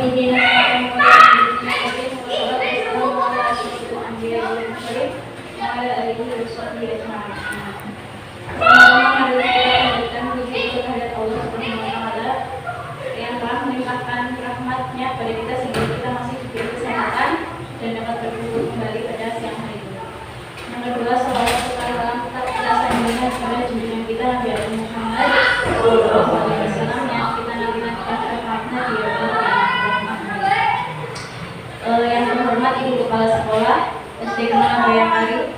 yang telah melimpahkan rahmat-Nya pada kita sehingga kita masih diberi kesehatan dan dapat berkumpul kembali pada siang hari ini. Yang kedua, salawat serta salam tetap kita sanjungan kepada junjungan kita Nabi Muhammad SAW yang kita nantikan rahmatnya di yang terhormat Ibu Kepala Sekolah SD Kemala Bayangkari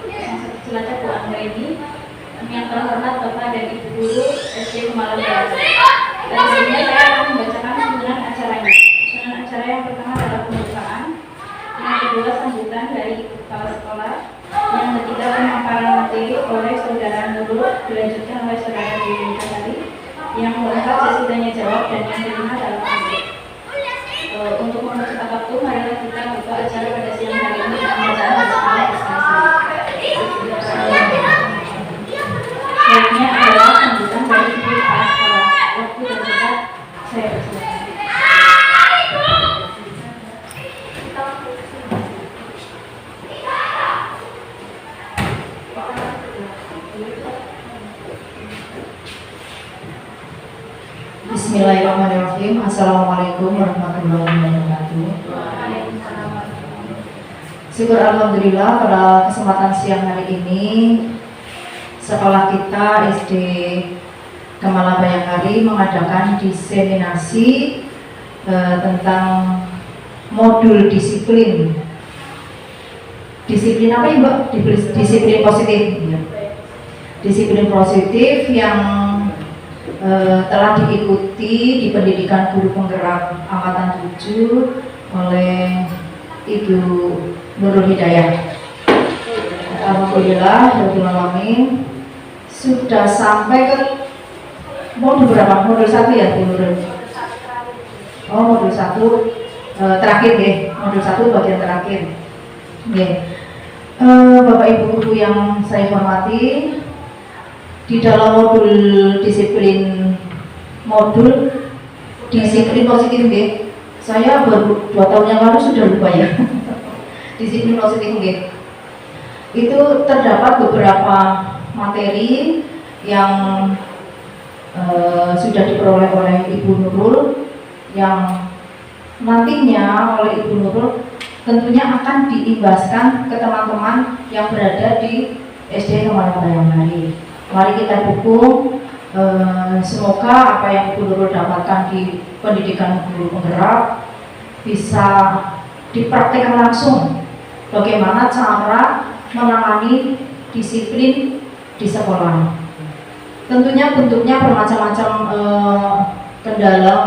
Cilacap Bu Anggreni, yang terhormat Bapak dan Ibu Guru SD Kemala Bayangkari. Dan sebelumnya saya akan membacakan susunan acaranya. Susunan acara yang pertama adalah pembukaan, yang kedua sambutan dari Ibu Kepala Sekolah, yang ketiga pemaparan materi oleh Saudara Nurul dilanjutkan oleh Saudara Dewi Kasari, yang keempat sesi tanya jawab, dan yang kelima adalah akhir. Untuk mempercepat waktu, marilah kita buka acara pada siang hari ini dengan bacaan bersama Baiknya adalah sambutan dari Ibu Kepala Sekolah. Waktu dan tempat saya persilakan. Bismillahirrahmanirrahim. Assalamualaikum warahmatullahi wabarakatuh. Syukur alhamdulillah pada kesempatan siang hari ini sekolah kita SD Kemala Bayangkari mengadakan diseminasi tentang modul disiplin. Disiplin apa ya Mbak? Disiplin positif. Disiplin positif yang telah diikuti di pendidikan guru penggerak angkatan 7 oleh Ibu Nurul Hidayah. Alhamdulillah, Alamin sudah sampai ke modul berapa? Modul 1 ya Bu Nurul? Oh, modul 1 terakhir ya, modul 1 bagian terakhir ya. Bapak Ibu Guru yang saya hormati, di dalam modul disiplin positif ya, saya baru 2 tahun yang lalu sudah lupa ya. Disiplin positif ya, itu terdapat beberapa materi yang sudah diperoleh oleh Ibu Nurul, yang nantinya oleh Ibu Nurul tentunya akan diimbaskan ke teman-teman yang berada di SD Kemala Bayangkari. Mari kita dukung, semoga apa yang Ibu Nurul dapatkan di pendidikan guru penggerak bisa dipraktikkan langsung bagaimana cara menangani disiplin di sekolah. Tentunya bentuknya bermacam-macam kendala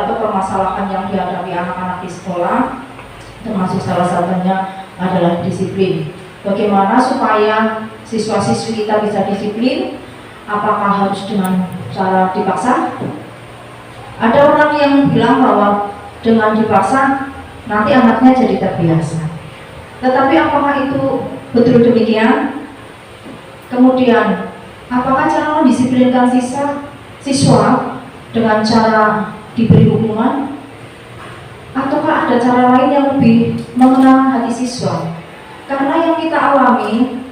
atau permasalahan yang dihadapi anak-anak di sekolah, termasuk salah satunya adalah disiplin. Bagaimana supaya siswa-siswi kita bisa disiplin? Apakah harus dengan cara dipaksa? Ada orang yang bilang bahwa dengan dipaksa nanti anaknya jadi terbiasa. Tetapi apakah itu betul demikian? Kemudian, apakah cara mendisiplinkan siswa dengan cara diberi hukuman? Ataukah ada cara lain yang lebih mengenal hati siswa? Karena yang kita alami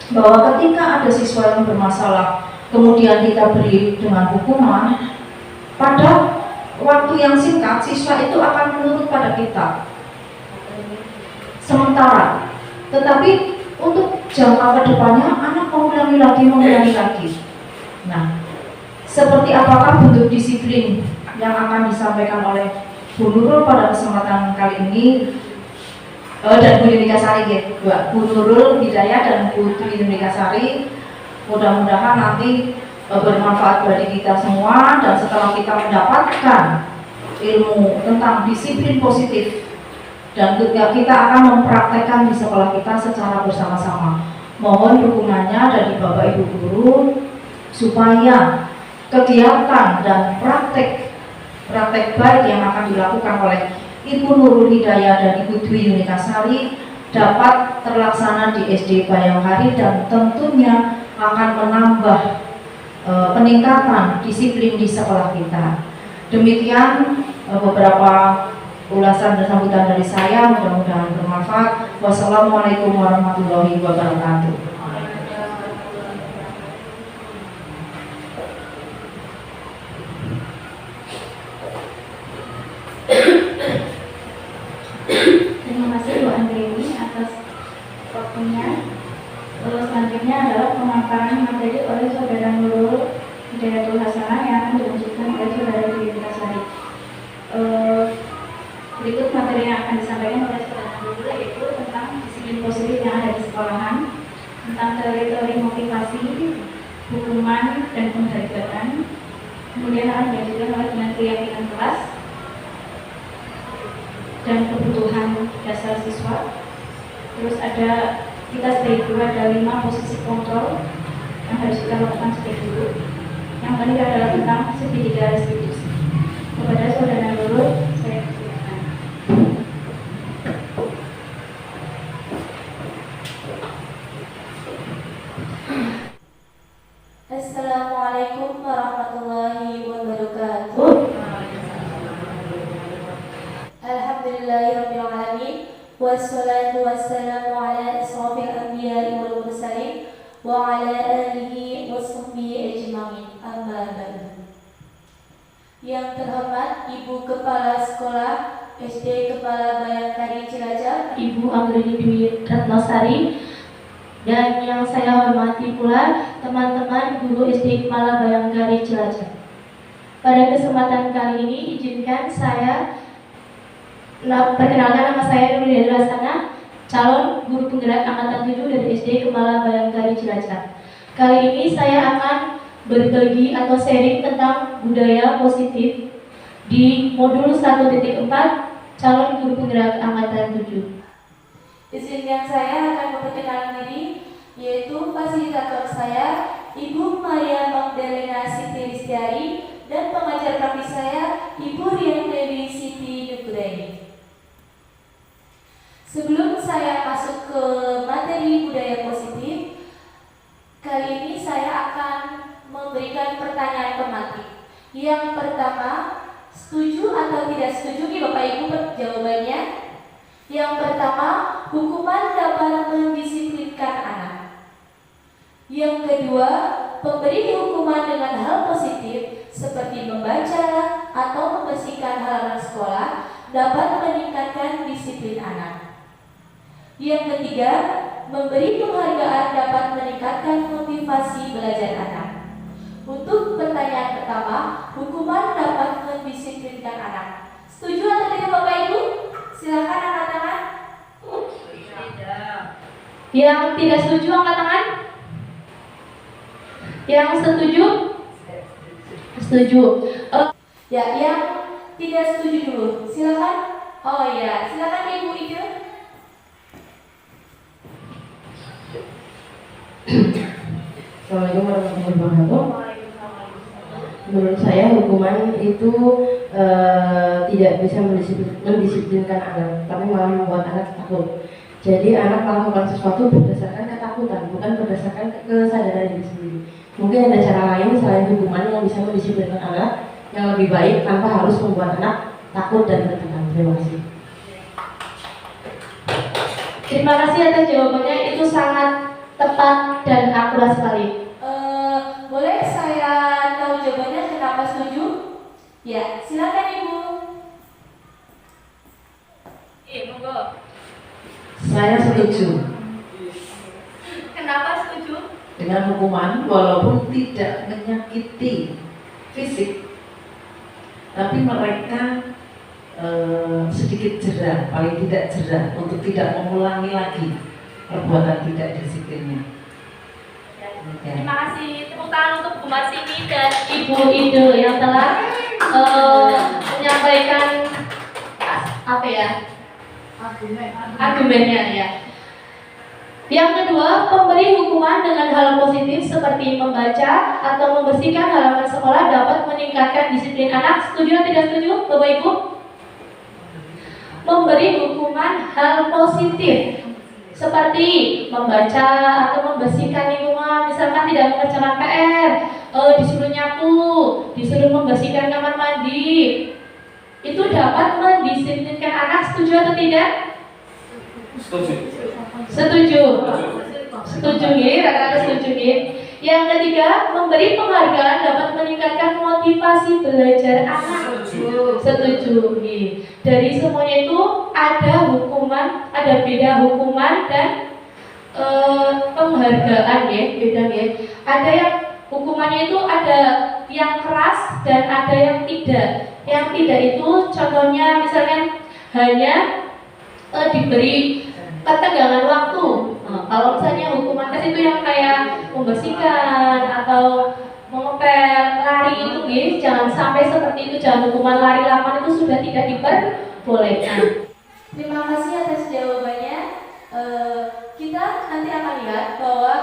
bahwa ketika ada siswa yang bermasalah, kemudian kita beri dengan hukuman, pada waktu yang singkat siswa itu akan menurut pada kita. Sementara, tetapi untuk jangka kedepannya anak mengulangi lagi. Nah, seperti apakah bentuk disiplin yang akan disampaikan oleh Bu Nurul pada kesempatan kali ini? Dan Bu Yunika Sari ya, Bu Nurul Hidayah dan Bu Yunika Sari, mudah-mudahan nanti bermanfaat bagi kita semua. Dan setelah kita mendapatkan ilmu tentang disiplin positif dan kita akan mempraktekkan di sekolah kita secara bersama-sama, mohon dukungannya dari Bapak Ibu Guru supaya kegiatan dan praktek baik yang akan dilakukan oleh Ibu Nurul Hidayah dan Ibu Dwi Yunika Sari dapat terlaksana di SD Bayangkari dan tentunya akan menambah peningkatan disiplin di sekolah kita. Demikian beberapa ulasan dan sambutan dari saya, mudah-mudahan bermanfaat. Wassalamualaikum warahmatullahi wabarakatuh. Terima kasih Bu Andrewi atas waktunya. Selanjutnya adalah pemaparan materi oleh Saudara Nurul Hidayatul Hasanah yang akan dilanjutkan oleh Saudara Dwi Sari. Berikut materi yang akan disampaikan oleh Saudara Nurul yaitu tentang disiplin positif yang ada di sekolahan, tentang teori-teori motivasi, hukuman, dan penghargaan. Kemudian akan dilanjutkan oleh dengan keyakinan kelas dan kebutuhan dasar siswa. Terus kita sebagai guru ada 5 posisi kontrol yang harus kita lakukan sebagai guru. Yang ketiga adalah tentang segitiga restitusi. Kepada Saudara Nurul, saya persilakan. Assalamualaikum warahmatullahi wabarakatuh. Alhamdulillahirabbil alamin. Wassalatu wassalamu ala asrofil anbiya'i wal mursalin wa ala alihi wa sahbihi ajma'in. Amma ba'du. Yang terhormat Ibu Kepala Sekolah SD Kepala Bayangkari Cilacap, Ibu Anggreni Dwi Ratnosari, dan yang saya hormati pula teman-teman guru SD Kepala Bayangkari Cilacap. Pada kesempatan kali ini izinkan saya perkenalkan, nama saya Nurul Hidayatul Hasanah, calon guru penggerak angkatan 7 dari SD Kepala Bayangkari Cilacap. Kali ini saya akan berbagi atau sharing tentang budaya positif di modul 1.4 calon guru penggerak angkatan 7. Izinkan saya akan memperkenalkan diri, yaitu fasilitator saya Ibu Maria Magdalena Siti Listiari dan pengajar praktis saya Ibu Rian Dewi Siti Nugraini. Sebelum saya masuk ke materi budaya positif, kali ini saya akan memberikan pertanyaan tematik. Yang pertama, setuju atau tidak setuju nih Bapak Ibu jawabannya? Yang pertama, hukuman dapat mendisiplinkan anak. Yang kedua, pemberi hukuman dengan hal positif seperti membaca atau membersihkan halaman sekolah dapat meningkatkan disiplin anak. Yang ketiga, memberi penghargaan dapat meningkatkan motivasi belajar anak. Untuk pertanyaan pertama, hukuman dapat mendisiplinkan anak. Setuju atau tidak Bapak Ibu? Silakan angkat tangan. Yang tidak setuju angkat tangan. Yang setuju? Setuju. Ya, yang tidak setuju dulu. Silakan. Oh ya, silakan Ibu Ida. Assalamualaikum warahmatullahi wabarakatuh. Menurut saya hukuman itu tidak bisa mendisiplinkan anak, tapi malah membuat anak takut. Jadi anak melakukan sesuatu berdasarkan ketakutan, bukan berdasarkan kesadaran diri sendiri. Mungkin ada cara lain selain hukuman yang bisa mendisiplinkan anak yang lebih baik tanpa harus membuat anak takut dan tertekan. Terima kasih. Terima kasih atas jawabannya, itu sangat tepat dan akurat sekali. Boleh saya tahu jawabannya kenapa setuju? Ya, silakan Ibu. Monggo. Saya setuju Kenapa setuju? dengan hukuman walaupun tidak menyakiti fisik, tapi mereka sedikit jerah, paling tidak jerah untuk tidak mengulangi lagi perbuatan tidak disiplinnya. Ya. Terima kasih. Tepuk tangan untuk Bu Marsini dan Ibu Ide yang telah menyampaikan apa ya? Argumennya ya. Yang kedua, pemberi hukuman dengan hal positif seperti membaca atau membersihkan halaman sekolah dapat meningkatkan disiplin anak. Setuju atau tidak setuju, Bapak Ibu? Memberi hukuman hal positif seperti membaca atau membersihkan lingkungan, misalkan tidak mengerjakan PR, disuruh nyapu, disuruh membersihkan kamar mandi, itu dapat mendisiplinkan anak, setuju atau tidak? Setuju. Setuju. Setuju nggih, rata-rata setuju nggih. Yang ketiga, memberi penghargaan dapat meningkatkan motivasi belajar anak. Setuju nggih. Dari semuanya itu ada hukuman, ada beda hukuman dan penghargaan ya, beda ya. Ada yang hukumannya itu ada yang keras dan ada yang tidak. Yang tidak itu contohnya misalnya hanya diberi ketegangan waktu. Nah, kalau misalnya hukuman tes itu yang kayak membersihkan atau mengepel, lari itu guys, jangan sampai seperti itu, jangan hukuman lari lapangan itu sudah tidak diperbolehkan. Terima kasih atas jawabannya. Kita nanti akan lihat bahwa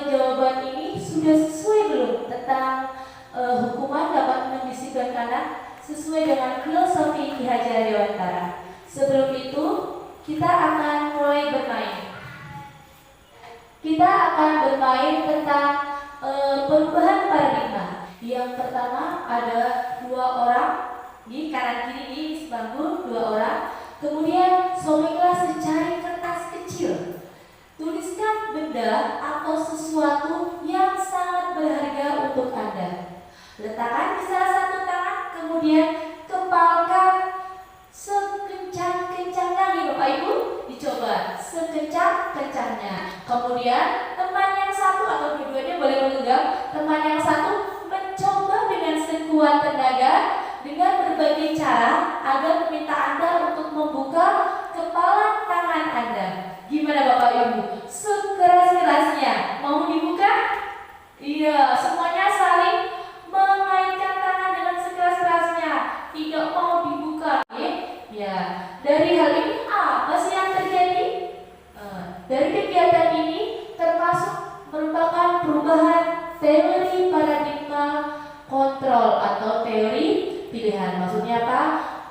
jawaban ini sudah sesuai belum tentang hukuman dapat mendisiplinkan anak sesuai dengan filosofi Ki Hajar Dewantara. Sebelum itu, kita akan mulai bermain. Kita akan bermain tentang perubahan paradigma. Yang pertama ada 2 orang di kanan kiri di sebangku 2 orang. Kemudian sobeklah secari kertas kecil. Tuliskan benda atau sesuatu yang sangat berharga untuk Anda. Letakkan di salah satu tangan, kemudian kepalkan sekencang-kencangnya nih Bapak Ibu. Dicoba sekencang-kencangnya. Kemudian teman yang satu atau dua-duanya boleh memegang. Teman yang satu mencoba dengan sekuat tenaga dengan berbagai cara agar meminta Anda untuk membuka kepala tangan Anda. Gimana Bapak Ibu? Sekeras-kerasnya mau dibuka? Iya, semuanya saling mengaitkan tangan dengan sekeras-kerasnya. Tidak mau dibuka. Ya, dari hal ini apa sih yang terjadi? Dari kegiatan ini termasuk merupakan perubahan teori paradigma kontrol atau teori pilihan. Maksudnya apa?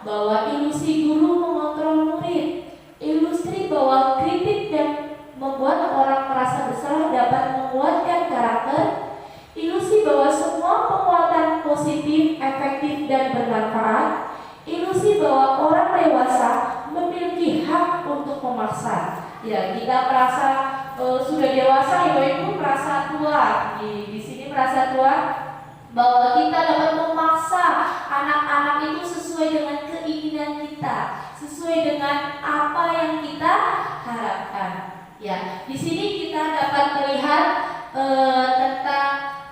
Bahwa ilusi guru mengontrol murid, ilusi bahwa kritik dan membuat orang merasa bersalah dapat menguatkan karakter, ilusi bahwa semua penguatan positif, efektif dan bermanfaat, ilusi bahwa orang dewasa memiliki hak untuk memaksa. Ya, kita merasa sudah dewasa, ibu-ibu merasa tua. Di sini merasa tua, bahwa kita dapat memaksa anak-anak itu sesuai dengan keinginan kita, sesuai dengan apa yang kita harapkan. Ya, di sini kita dapat melihat tentang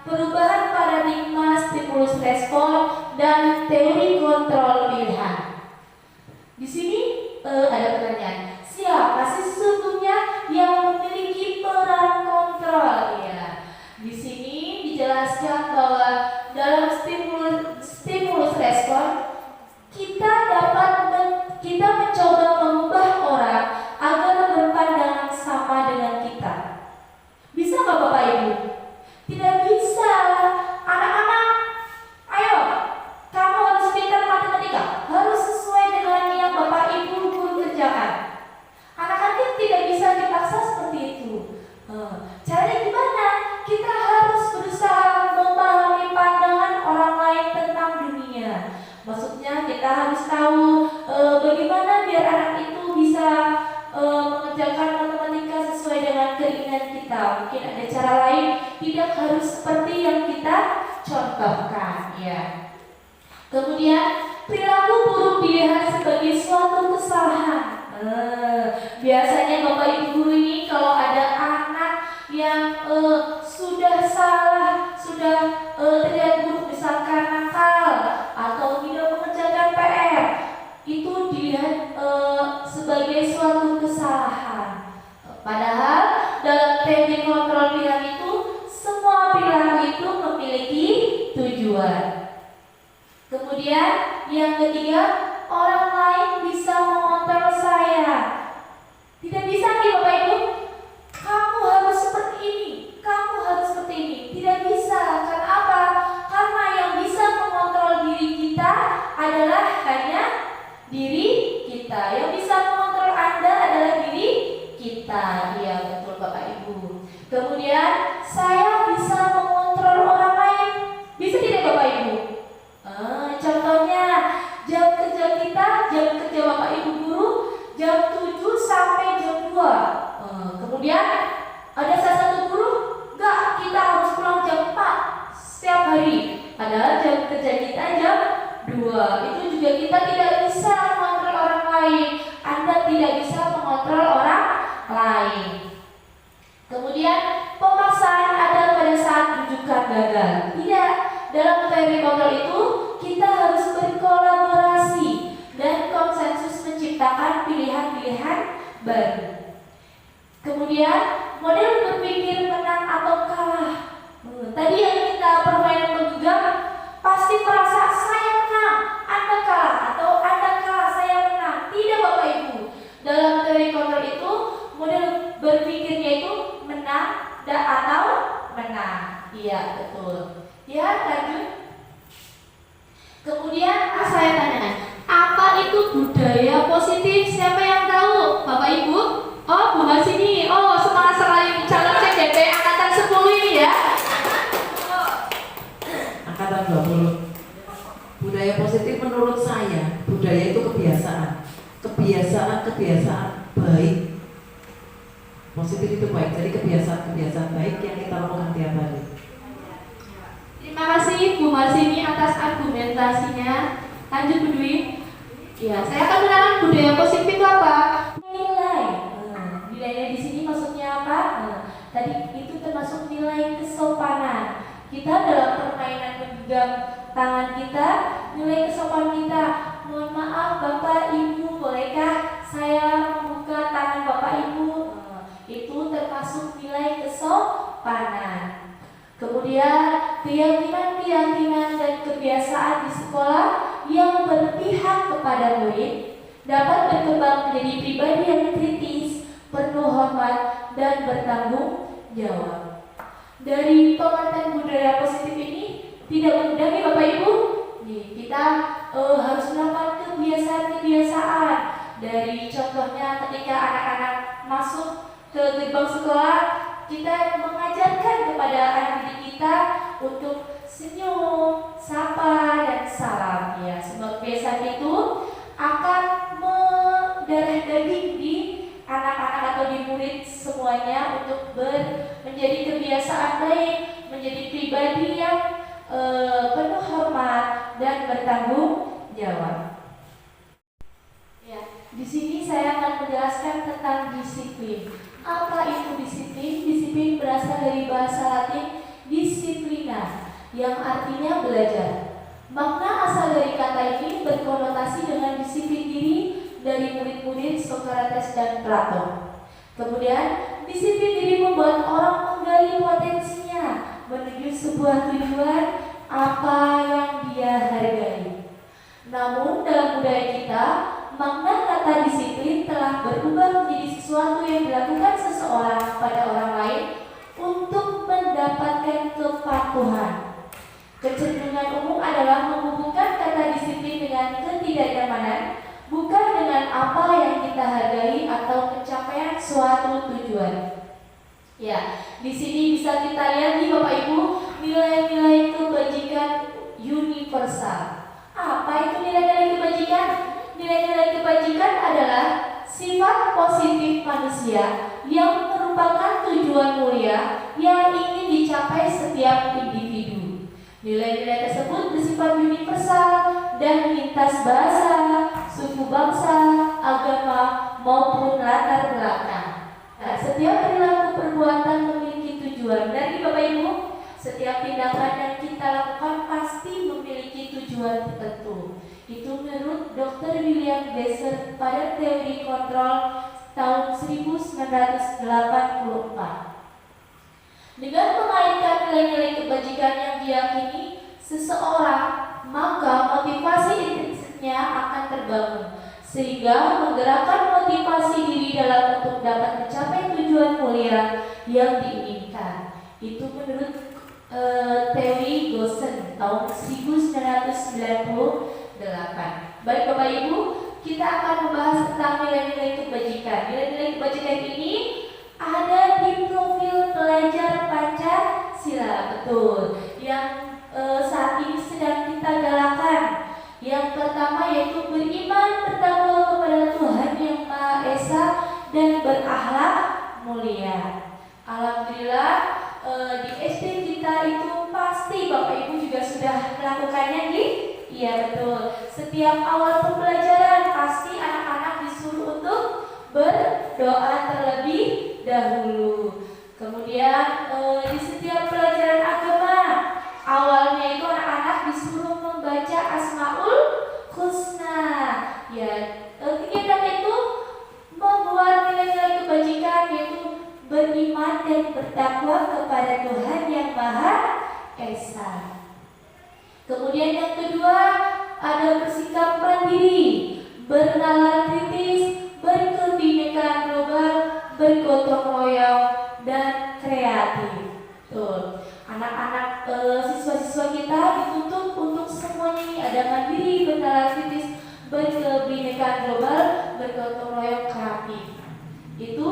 perubahan paradigma stimulus respon dan teori kontrol pilihan. Di sini ada pertanyaan, siapa sih sesungguhnya yang memiliki peran kontrol? Ya, di sini dijelaskan bahwa dalam stimulus respon kita mencoba mengubah orang agar berpandangan sama dengan kita. Bisa nggak Bapak Ibu? Tidak bisa. Anak-anak, ayo, kamu harus pintar matematika, harus sesuai dengan yang Bapak Ibu guru kerjakan. Anak-anak tidak bisa dipaksa seperti itu. Caranya gimana? Kita harus berusaha memahami pandangan orang lain tentang dunia. Maksudnya kita harus tahu bagaimana biar anak itu bisa mengerjakan matematika sesuai dengan keinginan kita. Mungkin ada cara lain, tidak harus seperti yang kita contohkan. Ya. Kemudian perilaku buruk dilihat sebagai suatu kesalahan. Biasanya Bapak Ibu guru ini kalau ada anak yang sudah salah, sudah terlihat buruk, misalkan nakal atau tidak mengerjakan PR, itu dilihat sebagai suatu kesalahan. Padahal dalam teori kontrol pilihan itu semua perilaku itu memiliki tujuan. Kemudian yang ketiga, orang lain bisa mengontrol saya. Tidak bisa nih Bapak Ibu, kamu harus seperti ini, kamu harus seperti ini. Tidak bisa. Karena apa? Karena yang bisa mengontrol diri kita adalah hanya diri kita. Yang bisa mengontrol Anda adalah diri kita. Iya betul Bapak Ibu. Kemudian saya bisa mengontrol orang lain. Bisa tidak Bapak Ibu? Contohnya jam kerja jam 7 sampai jam 2. Kemudian ada salah satu guru, enggak, kita harus pulang jam 4 setiap hari. Padahal jam kerja kita jam 2. Itu juga kita tidak bisa mengontrol orang lain. Anda tidak bisa mengontrol orang lain. Kemudian pemaksaan ada pada saat rujukan gagal. Tidak, dalam teori kontrol itu kita harus berkolaborasi dan konsensus menciptakan pilihan-pilihan baru. Kemudian model berpikir menang atau kalah. Tadi yang kita permainan menggenggam pasti merasa saya menang, Anda kalah, atau Anda kalah, saya menang. Tidak Bapak Ibu. Dalam teori kontrol itu model berpikirnya itu menang atau menang. Iya, betul. Ya, lanjut. Kemudian saya tanya, apa itu budaya positif? Siapa yang tahu? Bapak Ibu? Oh, bukan sini. Oh, semangat sekali calon CDP angkatan 10 ini ya. Angkatan 20. Budaya positif menurut saya, budaya itu kebiasaan. Kebiasaan baik. Positif itu baik, jadi kebiasaan baik yang kita lakukan tiap hari. Terima kasih Bu Marsini atas argumentasinya. Lanjut Bu Dwi. Ya, saya akan menerangkan budaya positif itu apa? Nilai. Nilainya di sini maksudnya apa? Tadi itu termasuk nilai kesopanan. Kita dalam permainan menggenggam tangan kita, nilai kesopanan kita. Mohon maaf Bapak Ibu, bolehkah saya membuka tangan Bapak Ibu? Itu termasuk nilai kesopanan. Kemudian keyakinan dan kebiasaan di sekolah yang berpihak kepada murid dapat berkembang menjadi pribadi yang kritis, penuh hormat, dan bertanggung jawab. Dari pengertian budaya positif ini tidak mudah nih Bapak Ibu. Kita harus melakukan kebiasaan-kebiasaan. Dari contohnya ketika anak-anak masuk ke gerbang sekolah, kita mengajarkan kepada anak didik kita untuk senyum, sapa, dan salam. Ya, semua kebiasaan itu akan mendarah daging di anak-anak atau di murid semuanya untuk menjadi kebiasaan baik, menjadi pribadi yang penuh hormat dan bertanggung jawab. Ya, di sini saya akan menjelaskan tentang disiplin. Apa itu disiplin? Disiplin berasal dari bahasa Latin disciplina, yang artinya belajar. Makna asal dari kata ini berkonotasi dengan disiplin diri dari murid-murid Socrates dan Plato. Kemudian, disiplin diri membuat orang menggali potensinya menuju sebuah tujuan apa yang dia hargai. Namun dalam budaya kita, makna kata disiplin telah berubah menjadi sesuatu yang dilakukan seseorang pada orang lain untuk mendapatkan kepatuhan. Kecenderungan umum adalah menghubungkan kata disiplin dengan ketidaknyamanan, bukan dengan apa yang kita hargai atau pencapaian suatu tujuan. Ya, di sini bisa kita lihat nih Bapak Ibu, nilai-nilai kebajikan universal. Apa itu nilai-nilai kebajikan? Nilai-nilai kebajikan adalah sifat positif manusia yang merupakan tujuan mulia yang ingin dicapai setiap individu. Nilai-nilai tersebut bersifat universal dan lintas bahasa, suku bangsa, agama, maupun latar belakang. Nah, setiap perilaku perbuatan memiliki tujuan. Dari Bapak Ibu, setiap tindakan yang kita lakukan pasti memiliki tujuan tertentu. Itu menurut Dr. William Glasser pada teori kontrol tahun 1984. Dengan mengaitkan nilai-nilai kebajikan yang diyakini seseorang, maka motivasi intrinsiknya akan terbangun, sehingga menggerakkan motivasi diri dalam untuk dapat mencapai tujuan mulia yang diinginkan. Itu menurut teori Gosen tahun 1998. Baik Bapak Ibu, kita akan membahas tentang nilai-nilai kebajikan. Nilai-nilai kebajikan ini ada di profil pelajar Pancasila, betul, yang saat ini sedang kita galakan. Yang pertama yaitu beriman bertakwa kepada Tuhan Yang Maha Iya betul. Setiap awal pembelajaran pasti anak-anak disuruh untuk berdoa terlebih dahulu. Kemudian di setiap pelajaran agama awalnya itu anak-anak disuruh membaca Asmaul Husna. Ya, kegiatan itu membuat nilai-nilai kebajikan yaitu beriman dan bertakwa kepada Tuhan yang Maha Esa. Kemudian yang kedua ada bersikap mandiri, bernalar kritis, berkebinekaan global, bergotong royong dan kreatif. Tuh, anak-anak siswa-siswa kita dituntut untuk semuanya ini ada mandiri, bernalar kritis, berkebinekaan global, bergotong royong kreatif. Itu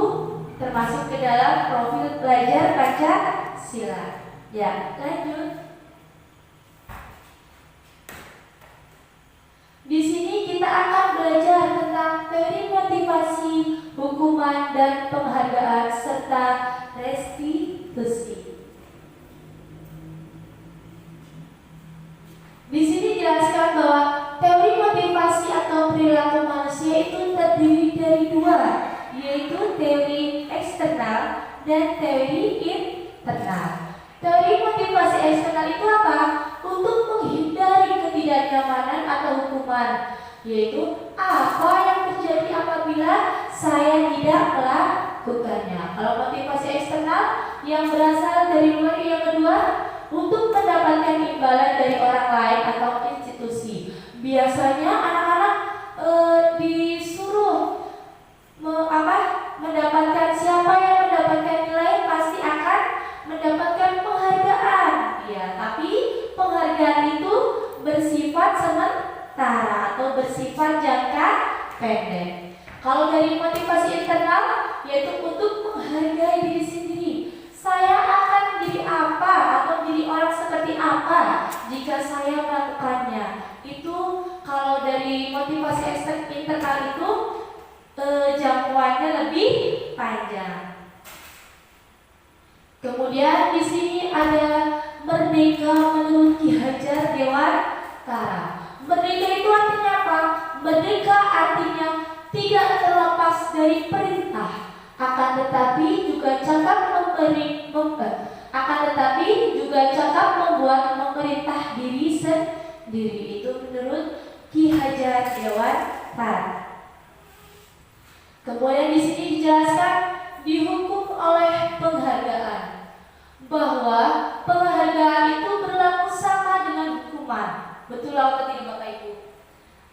termasuk ke dalam profil belajar Pancasila. Ya, lanjut. Di sini kita akan belajar tentang teori motivasi, hukuman, dan penghargaan serta restitusi. Di sini dijelaskan bahwa teori motivasi atau perilaku manusia itu terdiri dari dua, yaitu teori eksternal dan teori internal. Teori motivasi eksternal itu apa? Untuk menghindari ketidaknyamanan atau hukuman, yaitu apa yang terjadi apabila saya tidak melakukannya. Kalau motivasi eksternal yang berasal dari luar, yang kedua untuk mendapatkan imbalan dari orang lain atau institusi. Biasanya anak-anak disuruh mendapatkan, siapa yang mendapatkan nilai pasti akan mendapatkan penghargaan. Ya, tapi penghargaan itu bersifat sementara atau bersifat jangka pendek. Kalau dari motivasi internal yaitu untuk menghargai diri sendiri. Saya akan menjadi apa atau menjadi orang seperti apa jika saya melakukannya. Itu kalau dari motivasi internal itu jangkauannya lebih panjang. Kemudian di sini ada merdeka menurut Ki Hajar Dewantara. Merdeka itu artinya apa? Merdeka artinya tidak terlepas dari perintah, akan tetapi juga cakap membuat memerintah diri sendiri. Itu menurut Ki Hajar Dewantara. Kemudian di sini dijelaskan dihukum oleh penghargaan, bahwa penghargaan itu berlaku sama dengan hukuman. Betul atau tidak Bapak Ibu?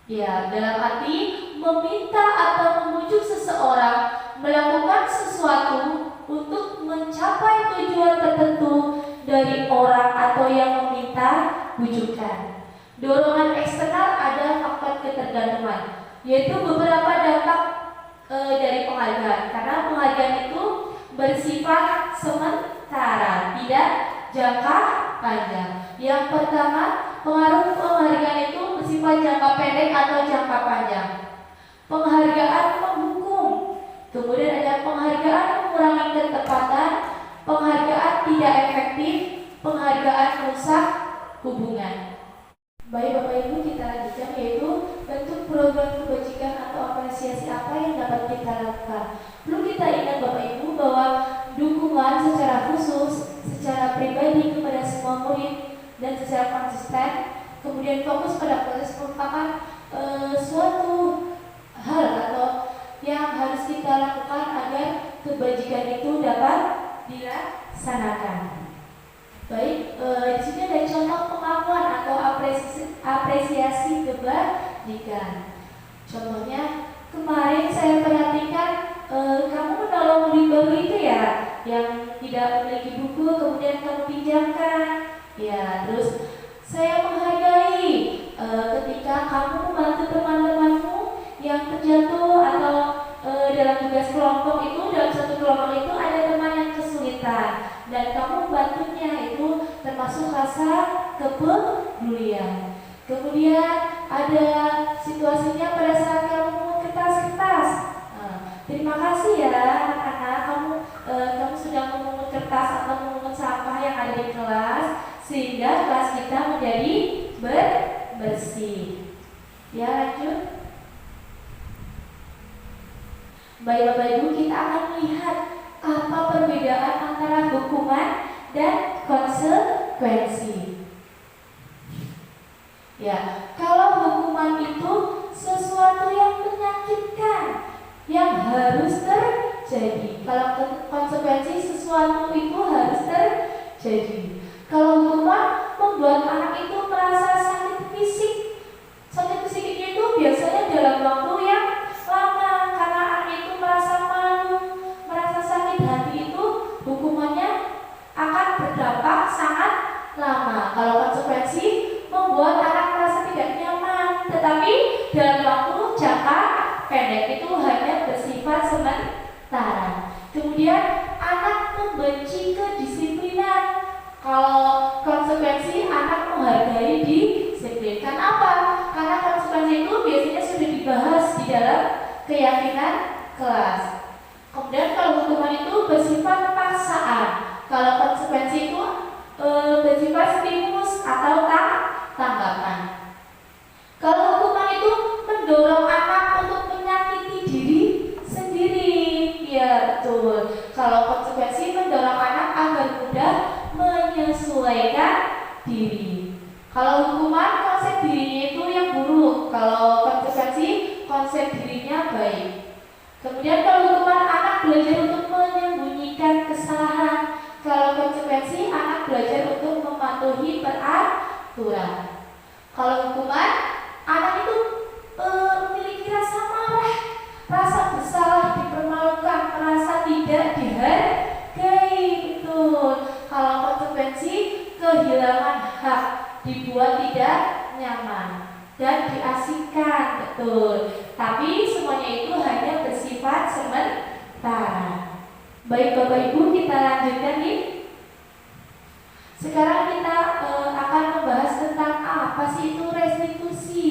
Ya, dalam arti meminta atau membujuk seseorang melakukan sesuatu untuk mencapai tujuan tertentu dari orang atau yang meminta bujukan. Dorongan eksternal ada faktor ketergantungan, yaitu beberapa dampak dari penghargaan, karena penghargaan itu bersifat sementara, tidak jangka panjang. Yang pertama, pengaruh penghargaan itu bersifat jangka pendek atau jangka panjang. Penghargaan menghukum, kemudian ada penghargaan mengurangi ketepatan, penghargaan tidak efektif, penghargaan merusak hubungan. Baik Bapak Ibu, kita lanjutkan, yaitu bentuk program kebajikan atau apresiasi apa yang dapat kita lakukan. Perlu kita ingat Bapak Ibu bahwa dukungan secara khusus, secara pribadi kepada semua murid dan secara konsisten, kemudian fokus pada proses merupakan suatu hal atau yang harus kita lakukan agar kebajikan itu dapat dilaksanakan. Baik, di sini ada contoh pengakuan atau apresiasi kebajikan. Contohnya, kemarin saya perhatikan kamu menolong murid baru itu ya, yang tidak memiliki buku, kemudian kamu pinjamkan. Ya, terus saya menghargai ketika kamu membantu teman-temanmu yang terjatuh atau dalam tugas kelompok itu, dalam satu kelompok itu ada teman yang kesulitan dan kamu membantunya, itu termasuk rasa kepedulian. Kemudian ada situasinya pada saat kamu memungut kertas-kertas. Terima kasih ya anak-anak, kamu sudah memungut kertas atau memungut sampah yang ada di kelas, sehingga kelas kita menjadi bersih. Baik Bapak Ibu, kita akan melihat apa perbedaan antara hukuman dan konsekuensi. Ya, kalau hukuman itu sesuatu yang menyakitkan, yang harus terjadi. Kalau konsekuensi sesuatu itu harus terjadi. Kalau hukuman membuat anak itu merasa sakit fisik. Sakit fisik itu biasanya dalam waktu yang lama, karena anak itu merasa malu, merasa sakit hati, itu hukumannya akan berdampak sangat lama. Kalau konsekuensi membuat anak merasa tidak nyaman, tetapi dalam waktu jangka pendek, itu hanya bersifat sementara. Kemudian anak membenci kedisiplinan. Kalau konsekuensi anak menghargai disiplin. Kenapa? Karena konsekuensi itu biasanya sudah dibahas di dalam keyakinan kelas. Kemudian kalau hukuman itu bersifat paksaan. Kalau konsekuensi itu bersifat stimulus atau tanggapan. Kalau hukuman itu mendorong anak untuk menyakiti diri sendiri, ya betul. Kalau konsekuensi mendorong anak agar mudah menyesuaikan diri. Kalau hukuman konsep dirinya itu yang buruk, kalau konsekuensi konsep dirinya baik. Kemudian kalau hukuman anak belajar untuk menyembunyikan kesalahan, kalau konsekuensi anak belajar untuk mematuhi peraturan. Kalau hukuman anak itu memiliki rasa marah, rasa bersalah, dipermalukan, merasa tidak dihargai, betul. Kalau konsekuensi kehilangan hak, dibuat tidak nyaman dan diasingkan, betul. Tapi semuanya itu hanya bersifat sementara. Baik Bapak Ibu, kita lanjutkan nih. Sekarang kita akan membahas tentang apa sih itu restitusi.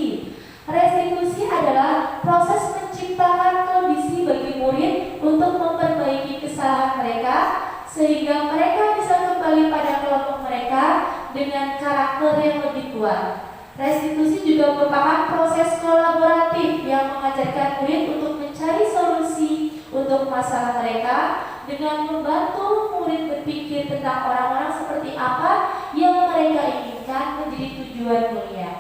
Restitusi adalah proses menciptakan kondisi bagi murid untuk memperbaiki kesalahan mereka sehingga mereka bisa kembali pada kelompok mereka dengan karakter yang lebih kuat. Restitusi juga merupakan proses kolaboratif yang mengajarkan murid untuk mencari solusi untuk masalah mereka dengan membantu murid berpikir tentang orang-orang seperti apa yang mereka inginkan menjadi tujuan mulia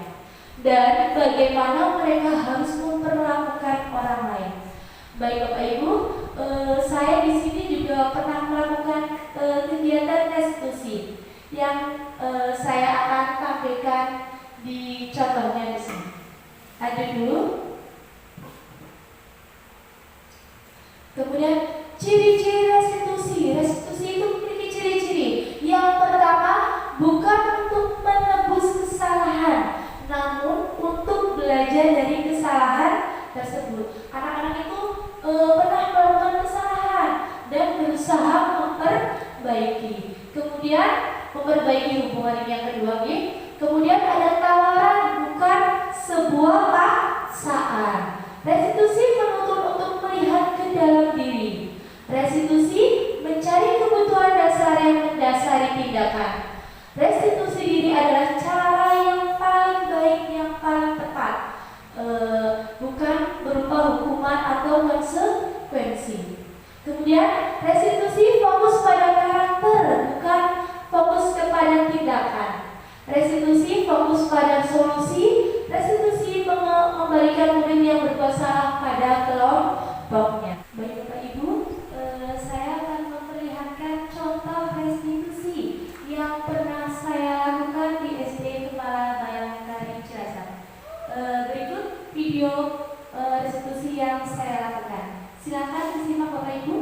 dan bagaimana mereka harus memperlakukan orang lain. Baik Bapak Ibu, saya di sini juga pernah melakukan kegiatan restitusi yang saya akan tampilkan di contohnya di sini. Ada dulu. Kemudian ciri-ciri restitusi. Restitusi itu memiliki ciri-ciri. Yang pertama, bukan untuk menebus kesalahan, namun untuk belajar dari kesalahan tersebut. Anak-anak itu pernah melakukan kesalahan dan berusaha memperbaiki. Kemudian memperbaiki hubungan yang kedua, kemudian ada tawaran, bukan sebuah paksaan. Restitusi menuntut untuk melihat ke dalam diri. Restitusi mencari kebutuhan dasar yang mendasari tindakan. Restitusi diri adalah cara yang paling baik, yang paling tepat, bukan berupa hukuman atau konsekuensi. Kemudian restitusi fokus pada karakter, bukan fokus kepada tindakan. Restitusi fokus pada solusi. Restitusi memberikan murid yang berbuat salah pada kelompoknya. Baik Bapak Ibu, saya akan memperlihatkan contoh restitusi yang pernah saya lakukan di SD Kepala Bayangkari Cilacap. Berikut video restitusi yang saya lakukan. Silakan disimak Bapak Ibu.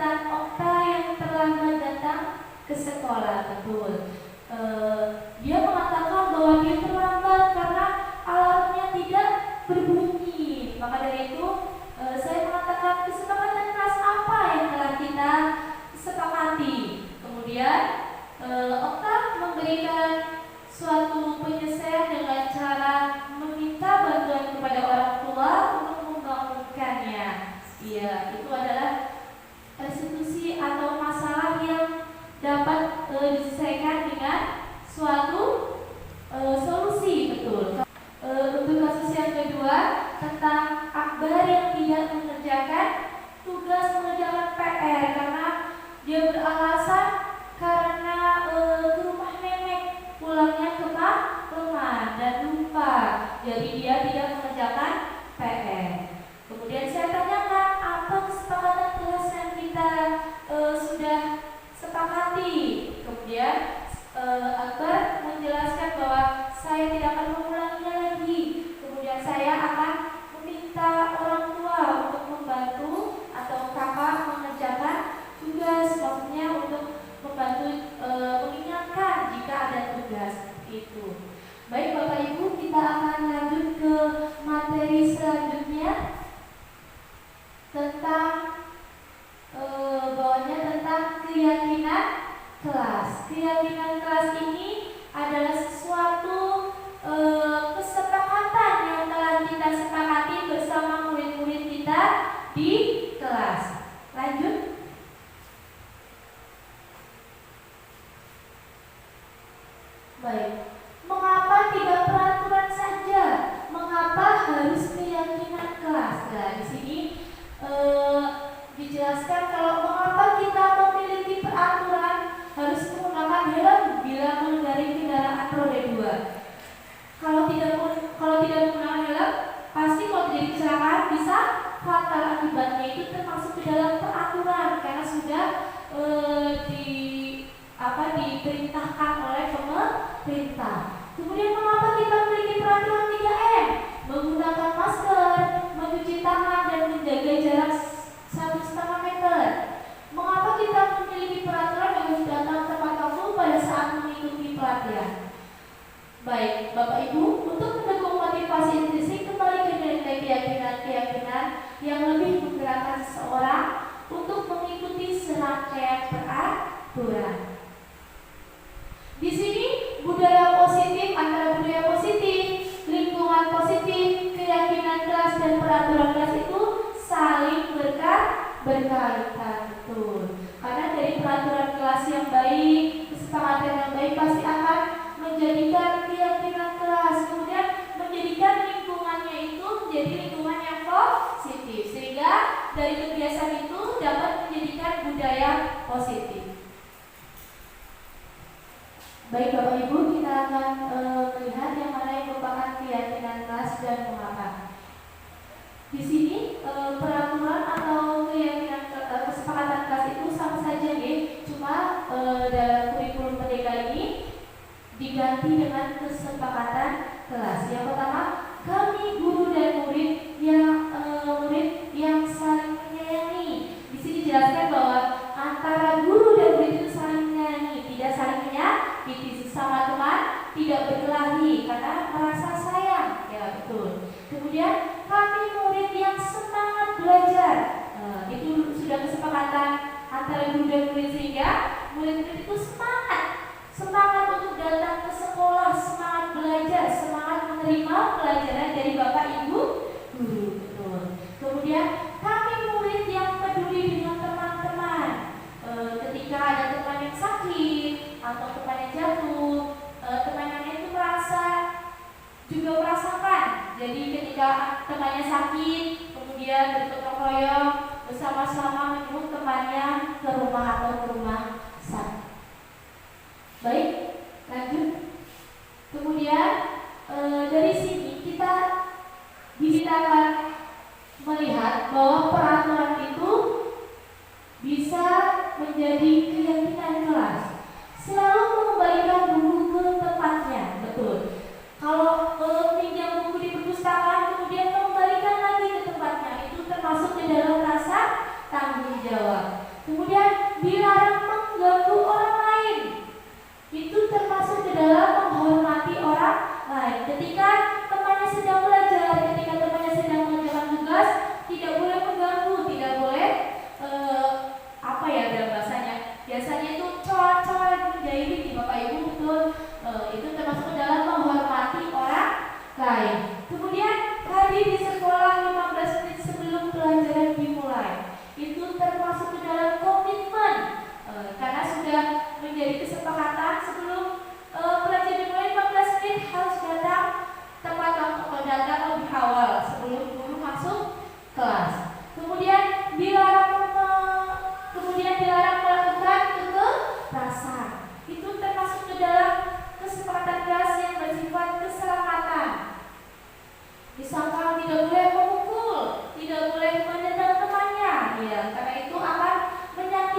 tentang Okta yang terlambat datang ke sekolah. Betul. Dia mengatakan bahwa dia terlambat karena alarmnya tidak berbunyi. Maka dari itu saya mengatakan kesepakatan kelas apa yang telah kita sepakati. Kemudian Okta memberikan suatu penyelesaian dengan cara meminta bantuan kepada orang tua untuk membangunkannya. Iya, itu adalah restitusi atau masalah yang dapat diselesaikan dengan suatu solusi. Betul. Untuk kasus yang kedua tentang Akbar yang tidak mengerjakan tugas mengerjakan PR karena dia beralasan karena ke rumah nenek, pulangnya ke rumah dan lupa, jadi dia tidak mengerjakan PR. Kemudian saya tanyakan apa kesepakatan kelas yang kita sudah sepakati. Kemudian Akbar menjelaskan bahwa saya tidak akan mengulanginya lagi. Kemudian saya akan meminta orang tua untuk membantu atau kakak mengerjakan tugas, maksudnya untuk membantu mengingatkan jika ada tugas itu. Baik Bapak Ibu, kita akan lanjut ke materi selanjutnya tentang bawahnya tentang keyakinan kelas. Keyakinan kelas ini adalah sesuatu kesepakatan yang telah kita sepakati bersama murid-murid kita di kelas. Lanjut. Baik. Mengapa tidak peraturan saja? Mengapa harus keyakinan kelas? Nah, di sini dijelaskan kalau mengapa kita memiliki peraturan harus menggunakan helm bila mengendarai kendaraan roda 2. Kalau tidak menggunakan helm, pasti kalau terjadi kecelakaan bisa fatal akibatnya. Itu termasuk di dalam peraturan karena sudah diperintahkan oleh pemerintah. Kemudian mengapa kita memiliki peraturan 3M? Menggunakan masker, mencuci tangan dan menjaga jarak 1,5 meter. Mengapa kita memiliki peraturan yang harus datang tepat waktu pada saat mengikuti pelatihan? Baik, Bapak Ibu, untuk mendukung motivasi intrinsik kembali ke nilai keyakinan yang lebih menggerakkan seseorang untuk mengikuti serangkaian peraturan. Di sini budaya positif, antara budaya positif, lingkungan positif, keyakinan kelas dan peraturan kelas itu saling berkaitan. Betul. Karena dari peraturan kelas yang baik, kesepakatan yang baik pasti akan menjadikan keyakinan kelas, kemudian menjadikan lingkungannya itu menjadi lingkungan yang positif, sehingga dari kebiasaan itu dapat menjadikan budaya positif. Baik Bapak Ibu, kita akan melihat yang mana yang merupakan keyakinan kelas dan mengapa. Di sini peraturan atau keyakinan kesepakatan kelas itu sama saja nih, cuma dalam kurikulum merdeka ini diganti dengan kesepakatan kelas. Yang pertama, kami guru dan murid yang saling menyayangi. Di sini dijelaskan bahwa antara guru dan murid itu saling menyayangi, tidak saling menyakiti sesama teman, tidak berkelahi karena merasa sayang. Ya betul. Kemudian kami murid yang semangat belajar. Itu sudah kesepakatan antara guru dan murid sehingga murid-murid itu semangat untuk datang ke sekolah, semangat belajar, semangat menerima pelajaran dari Bapak Ibu guru. Betul. Kemudian kami murid yang peduli dengan teman-teman. Ketika ada teman yang sakit atau teman yang jatuh, teman-temannya itu juga merasakan. Jadi ketika temannya sakit, kemudian bergotong royong bersama-sama menjemput temannya ke rumah atau ke rumah sakit. Baik, lanjut. Kemudian dari sini kita akan melihat bahwa peraturan itu bisa menjadi keyakinan kelas. Selalu mengembalikan buku ke tempatnya, betul. Kalau pinjam buku di perpustakaan kemudian mengembalikan lagi ke tempatnya, itu termasuk di dalam rasa tanggung jawab. Kemudian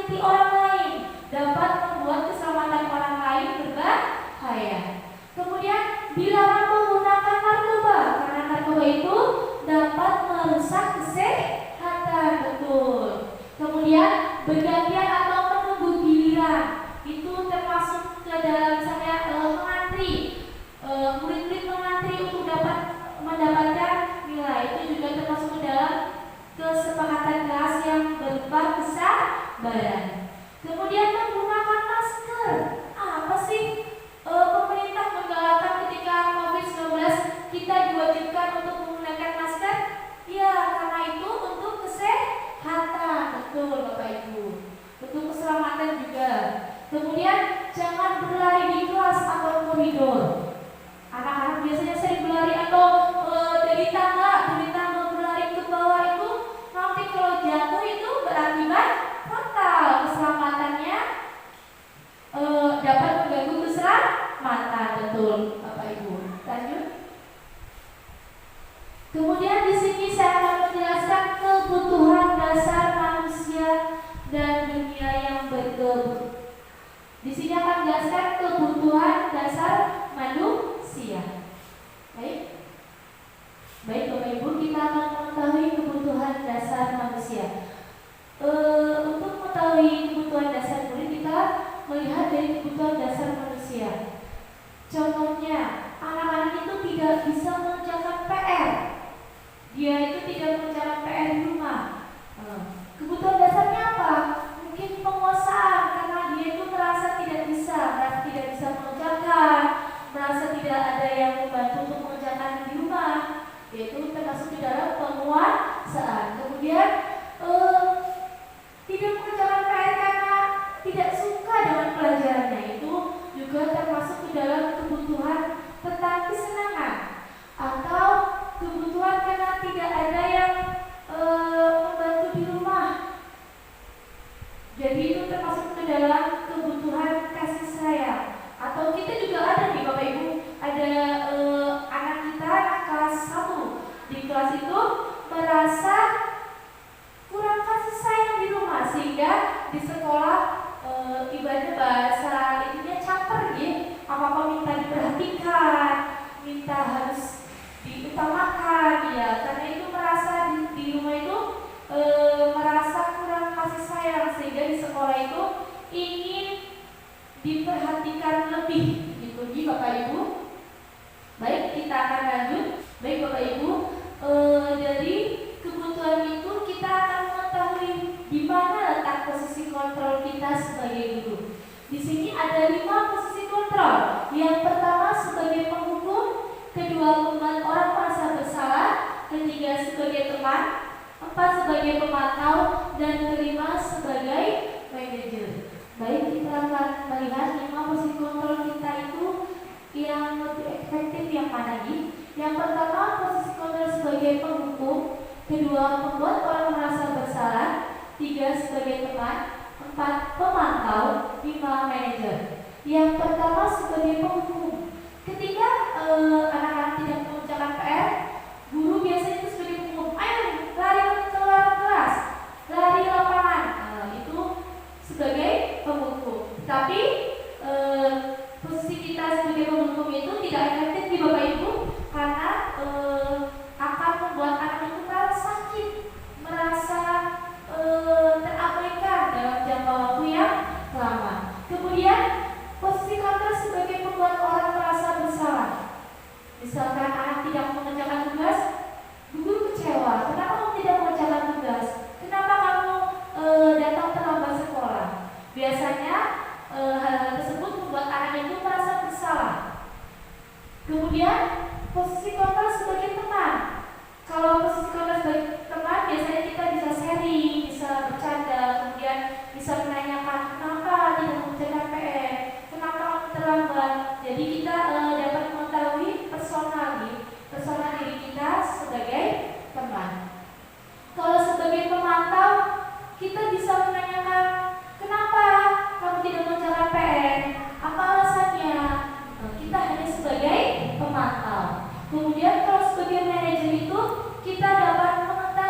menyakiti orang lain, dapat membuat keselamatan orang lain berbahaya. Kemudian dilarang menggunakan narkoba, karena narkoba itu dapat merusak kesehatan, betul. Kemudian bergantian atau menunggu giliran, itu termasuk ke dalam misalnya mengantri, murid-murid mengantri untuk dapat mendapatkan nilai, itu juga termasuk ke dalam kesepakatan kelas yang berupa kesabaran. Kemudian menggunakan masker. Apa sih pemerintah menggalakkan ketika COVID-19 kita diwajibkan untuk menggunakan masker? Ya, karena itu untuk kesehatan, betul Bapak Ibu, untuk keselamatan juga. Kemudian jangan berlari di kelas atau koridor. Anak-anak biasanya sering berlari atau dari tangga berlari ke bawah, itu nanti kalau jatuh itu berakibat fatal, keselamatannya dapat mengganggu keselamatan, betul Bapak Ibu. Lanjut. Kemudian di sini saya akan menjelaskan kebutuhan dasar manusia dan dunia yang berkebun. Di sini akan menjelaskan kebutuhan dasar manusia. Baik, Bapak Ibu, kita akan mengetahui kebutuhan dasar manusia. Untuk mengetahui kebutuhan dasar kita melihat dari kebutuhan dasar manusia. Contohnya, anak-anak itu tidak bisa mengerjakan PR. Dia itu tidak mengerjakan PR di rumah. Kebutuhan dasarnya apa? Mungkin penguasaan, karena dia itu merasa tidak bisa mengerjakan, merasa tidak ada yang membantu untuk mengerjakan di rumah. Yaitu termasuk di dalam penguasaan. Kemudian tidak mengerjakan PR karena tidak suka dengan pelajarannya, itu juga termasuk di dalam kebutuhan tentang kesenangan, atau kebutuhan karena tidak ada yang membantu di rumah. Jadi itu termasuk ke dalam kebutuhan kasih sayang. Atau kita juga ada nih Bapak Ibu, ada anak kita, anak kelas 1 di kelas itu merasa kurang kasih sayang di rumah, sehingga di sekolah ibaratnya bahasa itunya caper gitu, apa-apa minta diperhatikan, minta harus diutamakan, ya karena itu merasa di rumah itu merasa kurang kasih sayang, sehingga di sekolah itu ingin diperhatikan lebih gitu di Bapak Ibu. Baik, kita akan lanjut. Baik Bapak Ibu, dari kebutuhan itu kita akan mengetahui di mana letak posisi kontrol kita sebagai guru. Di sini ada 5 posisi kontrol. Yang pertama sebagai penghukum, kedua membuat orang merasa bersalah, ketiga sebagai teman, 4 sebagai pemantau, dan kelima sebagai manajer. Baik, kita akan melihat 5 posisi kontrol kita itu yang lebih efektif yang mana nih? Yang pertama posisi kontrol sebagai penghukum, kedua membuat orang merasa bersalah, 3 sebagai teman, 4 pemantau, 5 manajer. Yang pertama sebagai penghukum. Ketika anak-anak tidak mengerjakan PR, guru biasanya itu sebagai penghukum. Ayo lari keluar kelas, lari lapangan. Itu sebagai penghukum. Tapi posisi kita sebagai penghukum itu tidak efektif di Bapak Ibu, karena akan membuat anak itu merasa sakit, merasa terabaikan dalam jangka waktu yang lama. Kemudian posisi kontrol sebagai pembuat orang merasa bersalah. Misalkan anak tidak mengerjakan tugas, guru kecewa. Kenapa kamu tidak mengerjakan tugas? Kenapa kamu datang terlambat sekolah? Biasanya hal-hal tersebut membuat anak itu merasa bersalah. Kemudian posisi kontrol sebagai teman. Kalau posisi kontrol sebagai teman, biasanya kita bisa sharing, bisa bercanda, kemudian bisa menanyakan kenapa tidak mengerjakan PR, kenapa kamu terlambat. Jadi kita dapat mengetahui personal diri kita sebagai teman. Kalau sebagai pemantau, kita bisa menanyakan kenapa kamu tidak mengerjakan PR, apa alasannya. Kita hanya sebagai pemantau. Kemudian kalau sebagai manajer itu kita dapat mengetahui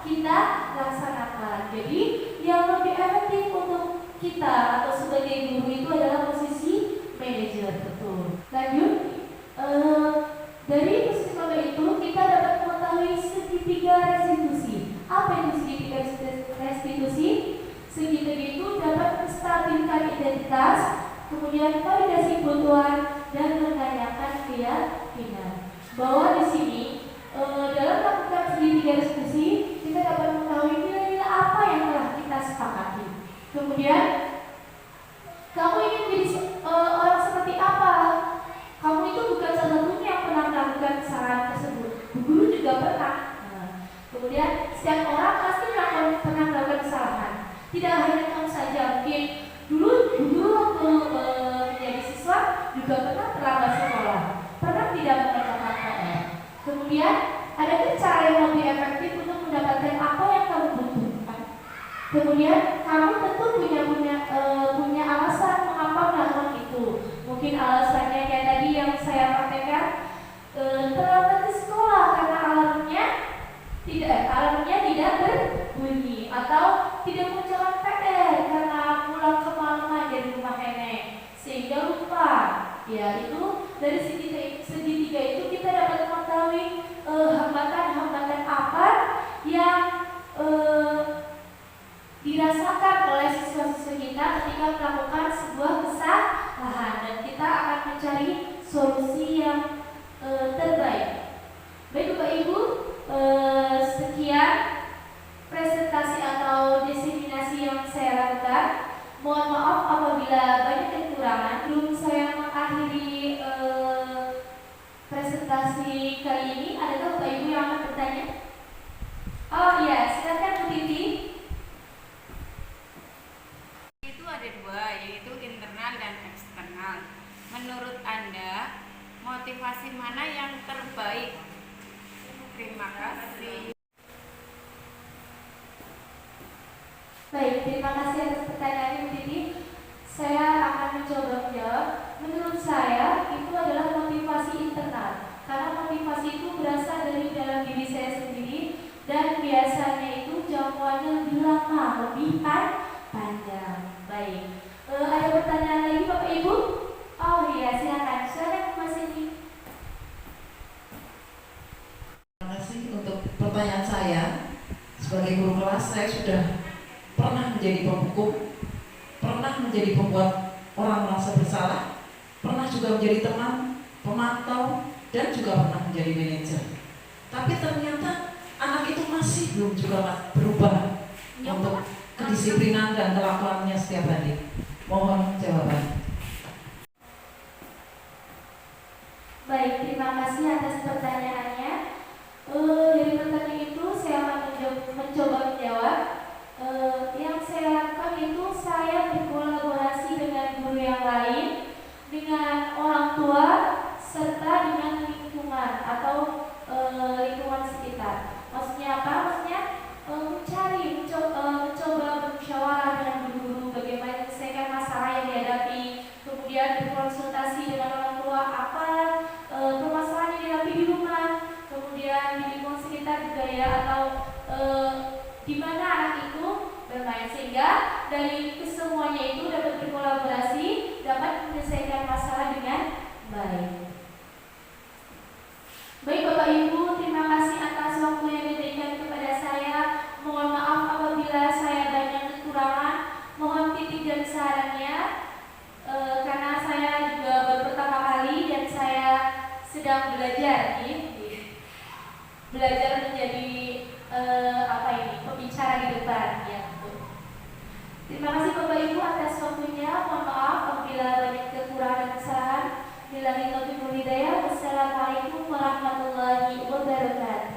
kita laksanakan. Jadi yang lebih efektif untuk kita atau sebagai guru itu adalah posisi manajer, betul. Lanjut, dari posisi manajer itu kita dapat mengetahui segitiga restitusi. Apa itu segitiga restitusi? Segitiga itu dapat menstabilkan identitas, kemudian validasi kebutuhan dan menanyakan keyakinan. Bahwa di sini dalam melakukan segitiga restitusi kita dapat mengetahui nilai-nilai apa yang telah kita sepakati. Kemudian kamu ingin jadi orang seperti apa? Kamu itu bukan salah satunya yang pernah melakukan kesalahan tersebut. Guru juga pernah. Kemudian setiap orang pasti pernah melakukan kesalahan. Tidak hanya kamu saja, mungkin dulu guru waktu menjadi siswa juga pernah terlambat sekolah, pernah tidak mengerjakan PR. Kemudian ada cara yang lebih efektif untuk mendapatkan apa yang kamu butuhkan. Kemudian kamu tentu punya alasan mengapa melakukan itu. Mungkin alasannya kayak tadi yang saya praktekkan, terlambat di sekolah karena alarmnya tidak berbunyi, atau tidak mengerjakan PR karena pulang kemalaman dari rumah nenek sehingga lupa. Ya, itu dari segitiga itu kita dapat mengetahui hambatan-hambatan apa yang dirasakan oleh siswa-siswa kita ketika melakukan sebuah kesalahan, dan kita akan mencari solusi yang terbaik. Baik Bapak Ibu, sekian presentasi atau diseminasi yang saya lakukan. Mohon maaf apabila banyak kekurangan. Belum saya mengakhiri presentasi kali ini. Adakah Bapak Ibu yang akan bertanya? Oh iya, silakan Bu Titi. Itu ada dua, yaitu internal dan eksternal. Menurut Anda, motivasi mana yang terbaik? Terima kasih. Baik, terima kasih atas pertanyaannya Bu Titi. Saya akan mencoba menjawab. Menurut saya itu adalah motivasi internal, karena motivasi itu berasal dari dalam diri saya sendiri, dan biasanya itu jangkauannya lebih lama, lebih panjang. Baik, ada pertanyaan lagi Bapak Ibu? Oh iya, silakan Mas Indi. Terima kasih untuk pertanyaan saya. Sebagai guru kelas, saya sudah pernah menjadi pemhukum, pernah menjadi pembuat orang merasa bersalah, pernah juga menjadi teman, pemantau, dan juga pernah menjadi manajer. Tapi ternyata anak itu masih belum juga berubah untuk kedisiplinan dan kelakuannya setiap hari. Mohon jawaban. Baik, terima kasih atas pertanyaannya. Dari pertanyaan itu saya akan mencoba menjawab. Yang saya lakukan itu saya berkolaborasi dengan guru yang lain, dengan orang tua, serta dengan lingkungan atau lingkungan sekitar. Maksudnya apa? Maksudnya mencoba bermusyawarah dengan guru-guru bagaimana menyelesaikan masalah yang dihadapi, kemudian berkonsultasi dengan orang tua apa permasalahan yang dihadapi di rumah, kemudian di lingkungan sekitar juga ya, atau di mana anak itu bermain, sehingga dari kesemuanya itu dapat berkolaborasi, dapat menyelesaikan masalah dengan baik. Baik Bapak Ibu, terima kasih atas waktu yang diberikan kepada saya. Mohon maaf apabila saya banyak kekurangan. Mohon titik dan sarannya, karena saya juga baru pertama kali dan saya sedang belajar menjadi pembicara di depan ya. Terima kasih Bapak Ibu atas waktunya. Mohon maaf apabila banyak kekurangan dan kesalahan. Billahi taufiq wal hidayah. Wassalamualaikum warahmatullahi wabarakatuh.